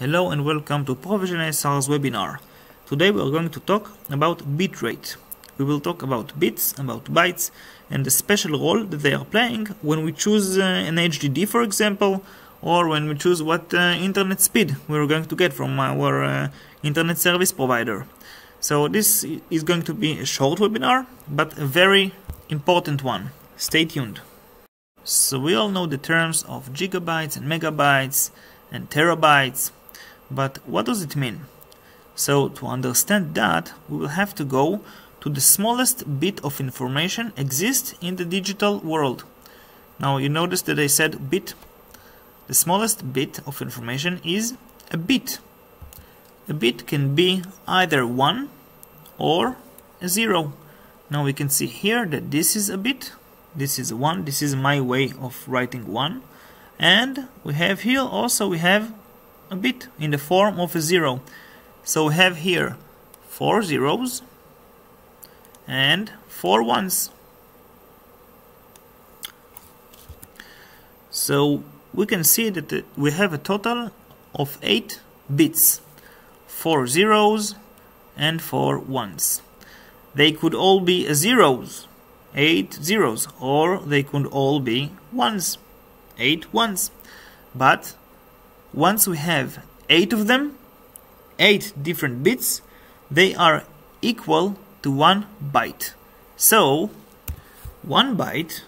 Hello and welcome to ProvisionSR's webinar. Today we are going to talk about bitrate. We will talk about bits, about bytes, and the special role that they are playing when we choose an HDD, for example, or when we choose what internet speed we're going to get from our internet service provider. So this is going to be a short webinar, but a very important one. Stay tuned. So we all know the terms of gigabytes and megabytes and terabytes. But what does it mean? So to understand that, we will have to go to the smallest bit of information exists in the digital world. Now you notice that I said bit. The smallest bit of information is a bit. A bit can be either 1 or a 0. Now we can see here that this is a bit, this is 1, this is my way of writing 1. And we have here also we have a bit in the form of a 0. So we have here 4 zeros and 4 ones. So we can see that we have a total of 8 bits, 4 zeros and 4 ones. They could all be zeros, 8 zeros, or they could all be ones, 8 ones. But once we have 8 of them, 8 different bits, they are equal to 1 byte. So 1 byte,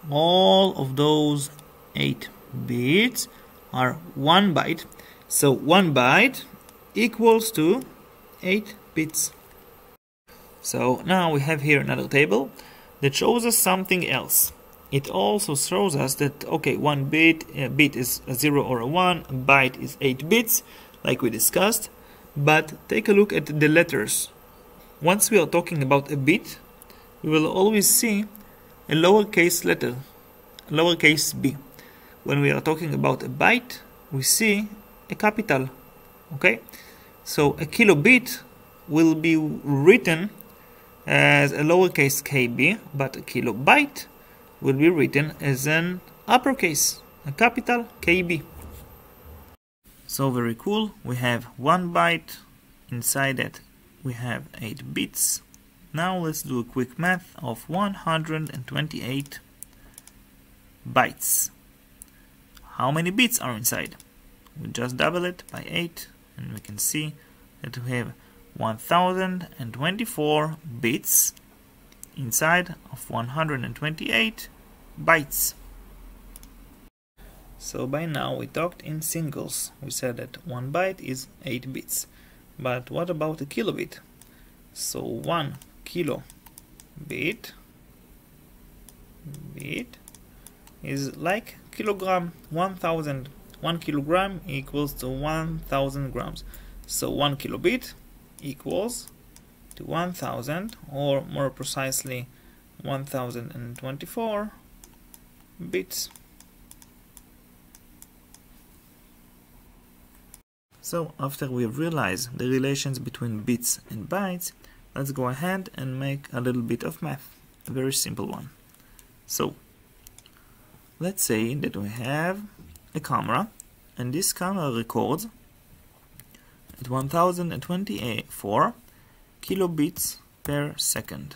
all of those 8 bits are 1 byte. So 1 byte equals to 8 bits. So now we have here another table that shows us something else. It also shows us that, okay, 1 bit, a bit is a 0 or a 1, a byte is 8 bits, like we discussed. But take a look at the letters. Once we are talking about a bit, we will always see a lowercase letter, lowercase b. When we are talking about a byte, we see a capital. Okay? So a kilobit will be written as a lowercase kb, but a kilobyte will be written as an uppercase, a capital KB. So very cool. We have 1 byte. Inside that we have 8 bits. Now let's do a quick math of 128 bytes. How many bits are inside? We just double it by 8 and we can see that we have 1024 bits inside of 128 bytes. So by now we talked in singles. We said that 1 byte is 8 bits. But what about a kilobit? So 1 kilobit is like kilogram, 1000. 1 kilogram equals to 1000 grams. So 1 kilobit equals to 1000, or more precisely 1024 bits. So after we have realized the relations between bits and bytes, let's go ahead and make a little bit of math, a very simple one. So let's say that we have a camera, and this camera records at 1024 kilobits per second.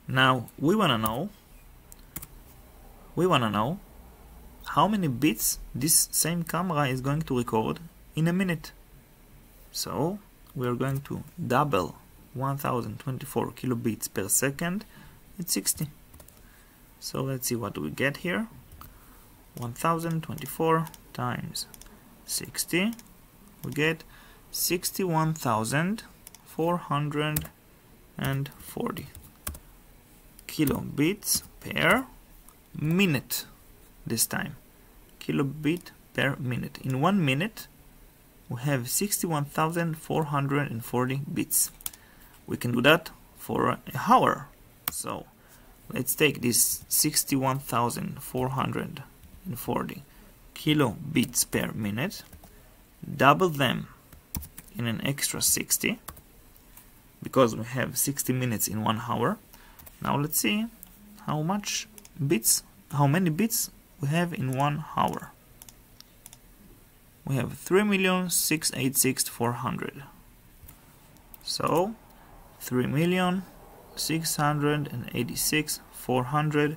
Now we wanna know how many bits this same camera is going to record in a minute. So we are going to double 1024 kilobits per second. It's 60. So let's see what we get here. 1024 times 60, we get 61,440 kilobits per minute. This time, kilobit per minute. In 1 minute, we have 61,440 bits. We can do that for an hour. So let's take this 61,440 kilobits per minute, double them in an extra 60, because we have 60 minutes in 1 hour. Now let's see how many bits we have in 1 hour. we have 3,686,400. So 3,686,400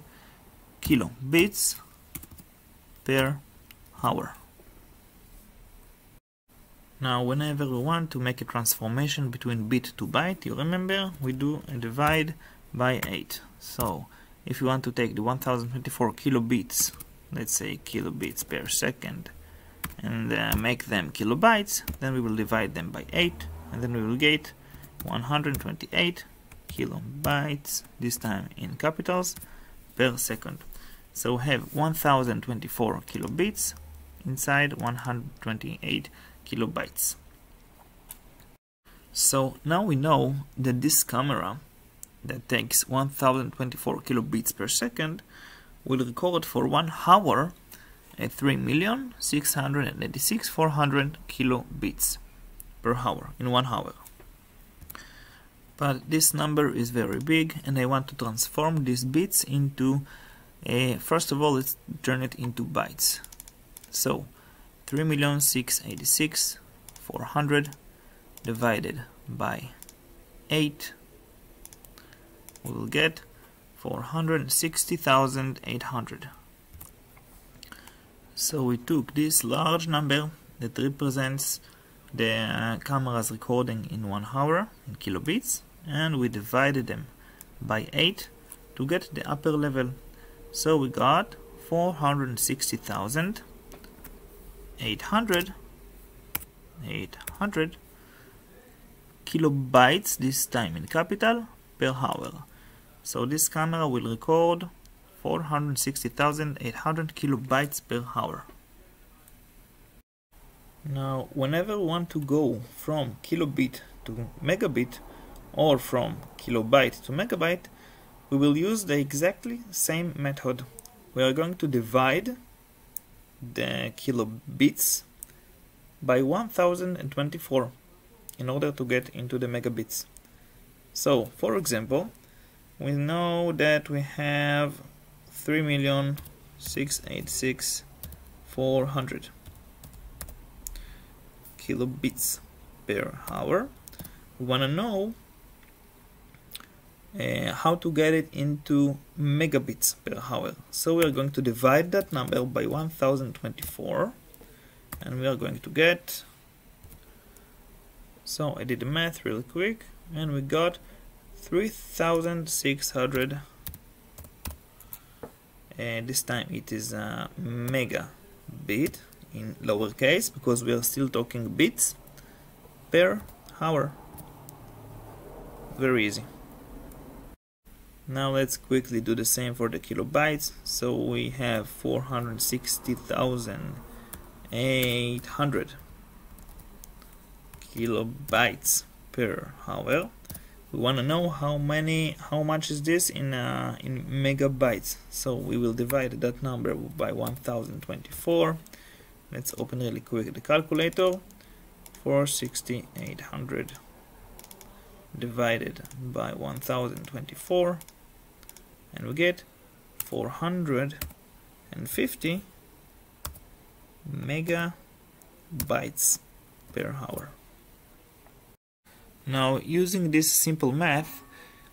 kilobits per hour. Now, whenever we want to make a transformation between bit to byte, you remember we do a divide by 8. So if you want to take the 1024 kilobits, let's say kilobits per second, and make them kilobytes, then we will divide them by 8, and then we will get 128 kilobytes, this time in capitals, per second. So we have 1024 kilobits inside 128 kilobytes. So now we know that this camera that takes 1024 kilobits per second will record for 1 hour at 3,686,400 kilobits per hour in 1 hour. But this number is very big, and I want to transform these bits into first of all, let's turn it into bytes. So 3,686,400 divided by 8, we will get 460,800. So we took this large number that represents the camera's recording in 1 hour in kilobits, and we divided them by 8 to get the upper level. So we got 460,800 kilobytes, this time in capital, per hour. So this camera will record 460,800 kilobytes per hour. Now, whenever we want to go from kilobit to megabit, or from kilobyte to megabyte, we will use the exactly same method. We are going to divide the kilobits by 1024 in order to get into the megabits. So, for example, we know that we have 3,686,400 kilobits per hour. We want to know how to get it into megabits per hour. So we are going to divide that number by 1024, and we are going to get, so I did the math real quick, and we got 3,600, and this time it is a megabit in lowercase because we are still talking bits per hour. Very easy. Now let's quickly do the same for the kilobytes. So we have 460,800 kilobytes per hour. We want to know how much is this in megabytes. So we will divide that number by 1024. Let's open really quick the calculator. 460,800 divided by 1024, and we get 450 megabytes per hour. Now, using this simple math,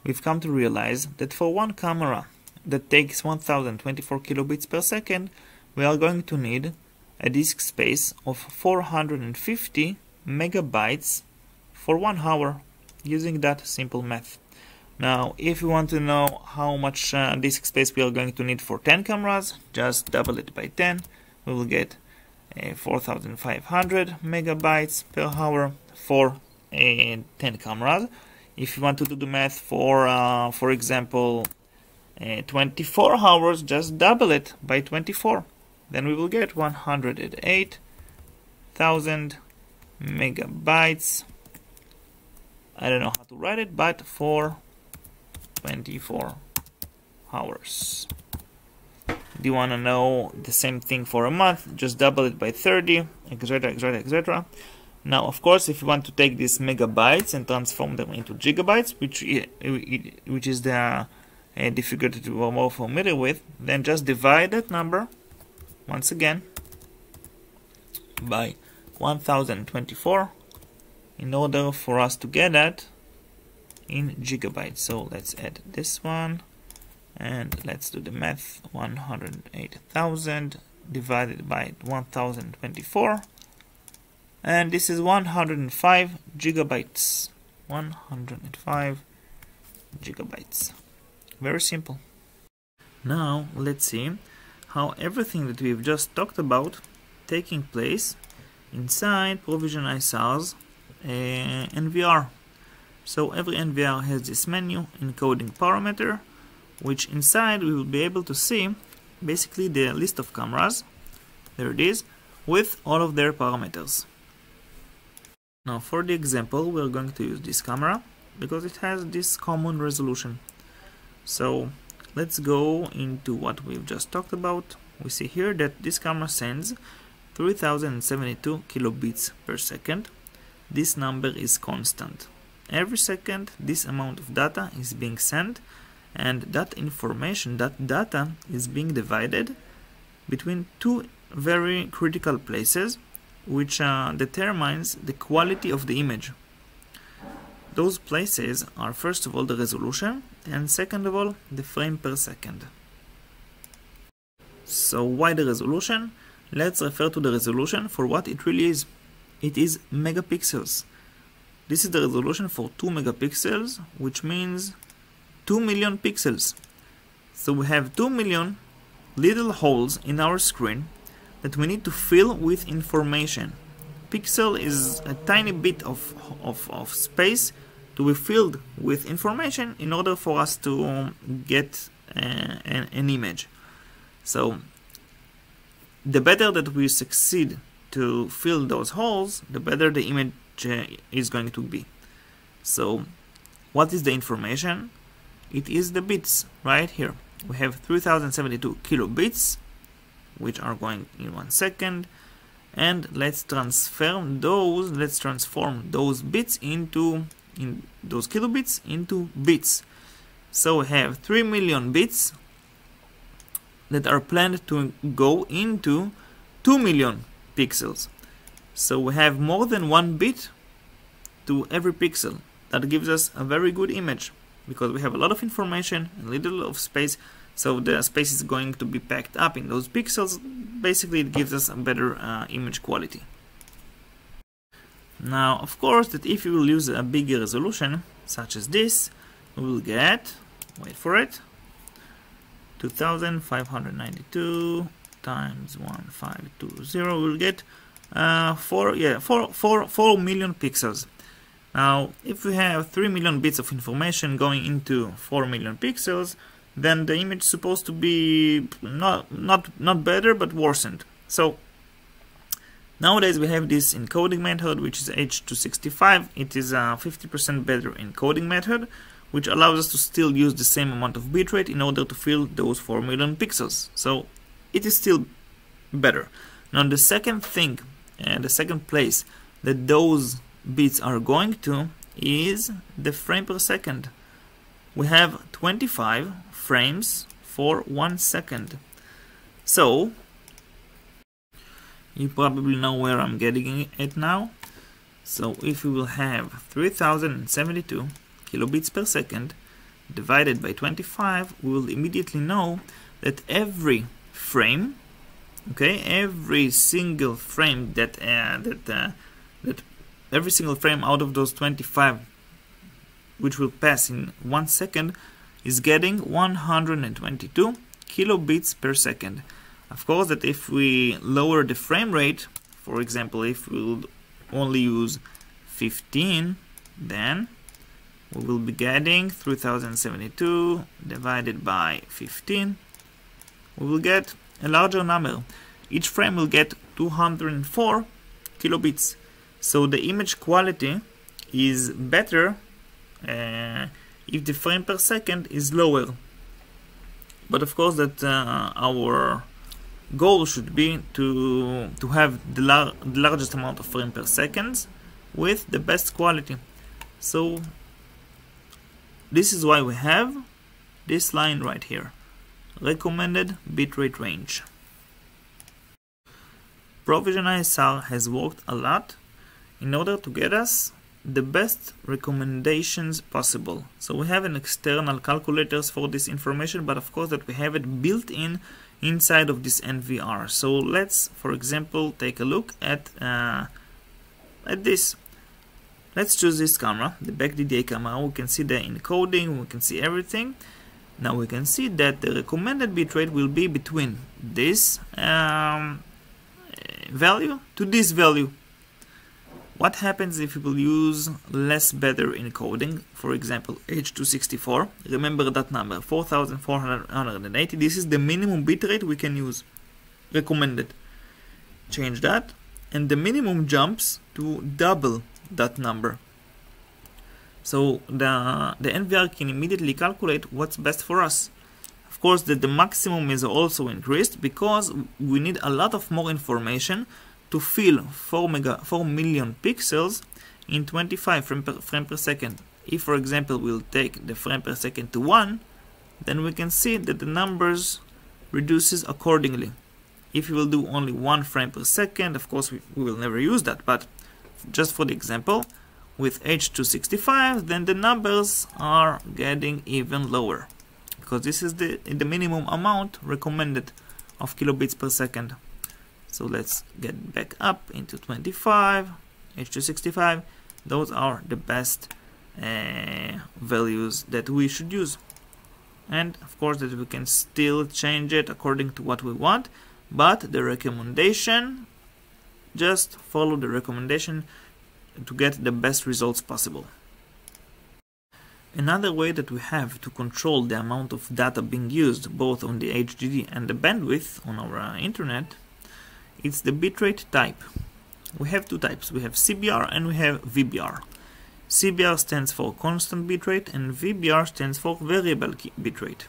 we've come to realize that for one camera that takes 1024 kilobits per second, we are going to need a disk space of 450 megabytes for 1 hour, using that simple math. Now, if you want to know how much disk space we are going to need for 10 cameras, just double it by 10. We will get 4,500 megabytes per hour for 10 cameras. If you want to do the math for example, 24 hours, just double it by 24. Then we will get 108,000 megabytes. I don't know how to write it, but for 24 hours. Do you want to know the same thing for a month? Just double it by 30, etc, etc, etc. Now, of course, if you want to take these megabytes and transform them into gigabytes, which is the difficulty you are more familiar with, then just divide that number once again by 1024 in order for us to get that in gigabytes. So let's add this one and let's do the math. 108,000 divided by 1024, and this is 105 gigabytes. 105 gigabytes. Very simple. Now let's see how everything that we've just talked about taking place inside Provision ISAR's NVR. So every NVR has this menu, encoding parameter, which inside we will be able to see basically the list of cameras. There it is, with all of their parameters. Now for the example, we're going to use this camera because it has this common resolution. So let's go into what we've just talked about. We see here that this camera sends 3072 kilobits per second. This number is constant. Every second this amount of data is being sent, and that information, that data, is being divided between two very critical places, which determines the quality of the image. Those places are first of all the resolution, and second of all the frame per second. So why the resolution? Let's refer to the resolution for what it really is. It is megapixels. This is the resolution for 2 megapixels, which means 2 million pixels. So we have 2 million little holes in our screen that we need to fill with information. Pixel is a tiny bit of space to be filled with information in order for us to get an image. So the better that we succeed to fill those holes, the better the image is going to be. So what is the information? It is the bits right here. We have 3072 kilobits, which are going in 1 second, and let's transform those bits into those kilobits into bits. So we have 3 million bits that are planned to go into 2 million pixels. So we have more than 1 bit to every pixel. That gives us a very good image, because we have a lot of information and little of space, so the space is going to be packed up in those pixels. Basically it gives us a better image quality. Now of course that if you will use a bigger resolution such as this, we will get, wait for it, 2592 times 1520, we'll get 4 million pixels. Now if we have 3 million bits of information going into 4 million pixels, then the image is supposed to be not better but worsened. So nowadays we have this encoding method, which is H265. It is a 50% better encoding method, which allows us to still use the same amount of bitrate in order to fill those 4 million pixels. So it is still better. Now the second thing, the second place that those bits are going to is the frame per second. We have 25 frames for 1 second. So you probably know where I'm getting it now. So if we will have 3072 kilobits per second divided by 25, we will immediately know that every frame, okay, every single frame that every single frame out of those 25 which will pass in 1 second is getting 122 kilobits per second. Of course that if we lower the frame rate, for example if we will only use 15, then we will be getting 3072 divided by 15. We will get a larger number. Each frame will get 204 kilobits. So the image quality is better if the frame per second is lower. But of course that our goal should be to have the largest amount of frame per second with the best quality. So this is why we have this line right here, recommended bitrate range. Provisional SAR has worked a lot in order to get us the best recommendations possible. So we have an external calculators for this information, but of course that we have it built in inside of this NVR. So let's, for example, take a look at this. Let's choose this camera, the back DDA camera. We can see the encoding, we can see everything. Now we can see that the recommended bitrate will be between this value to this value. What happens if we will use less better encoding, for example H264? Remember that number, 4480. This is the minimum bitrate we can use, recommended. Change that, and the minimum jumps to double that number. So the NVR can immediately calculate what's best for us. Of course, the maximum is also increased because we need a lot of more information to fill 4 million pixels in 25 frame per second. If, for example, we'll take the frame per second to 1, then we can see that the numbers reduces accordingly. If we will do only 1 frame per second, of course we will never use that, but just for the example, with H265, then the numbers are getting even lower, because this is the minimum amount recommended of kilobits per second. So let's get back up into 25, H265. Those are the best values that we should use. And of course that we can still change it according to what we want, but the recommendation, just follow the recommendation to get the best results possible. Another way that we have to control the amount of data being used both on the HDD and the bandwidth on our internet, it's the bitrate type. We have two types. We have CBR and we have VBR. CBR stands for constant bitrate and VBR stands for variable bitrate.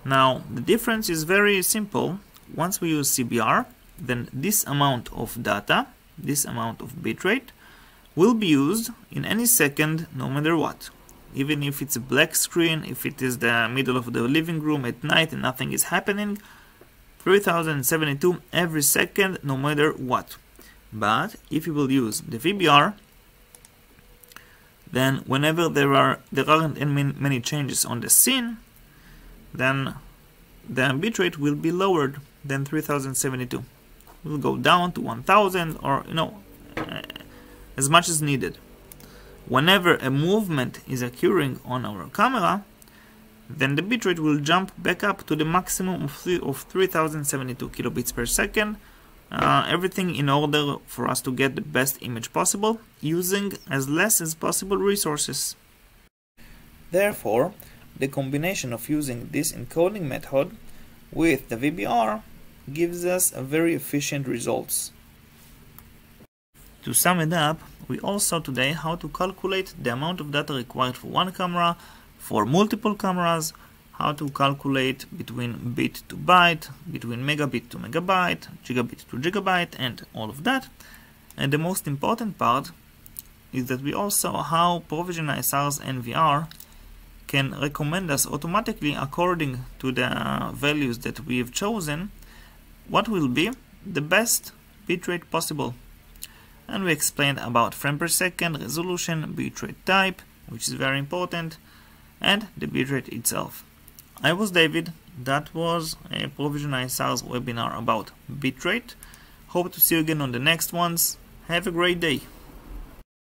Now the difference is very simple. Once we use CBR, then this amount of data, this amount of bitrate, will be used in any second, no matter what. Even if it's a black screen, if it is the middle of the living room at night and nothing is happening, 3072 every second, no matter what. But if you will use the VBR, then whenever there aren't many changes on the scene, then the bitrate will be lowered than 3072. It will go down to 1000, or as much as needed. Whenever a movement is occurring on our camera, then the bitrate will jump back up to the maximum of 3072 kilobits per second. Everything in order for us to get the best image possible, using as less as possible resources. Therefore, the combination of using this encoding method with the VBR gives us a very efficient results. To sum it up, we also saw today how to calculate the amount of data required for one camera, for multiple cameras, how to calculate between bit to byte, between megabit to megabyte, gigabit to gigabyte, and all of that. And the most important part is that we also saw how provisional SAR's NVR can recommend us automatically according to the values that we have chosen what will be the best bitrate possible. And we explained about frame per second, resolution, bitrate type, which is very important, and the bitrate itself. I was David. That was a Provisional SAR's webinar about bitrate. Hope to see you again on the next ones. Have a great day.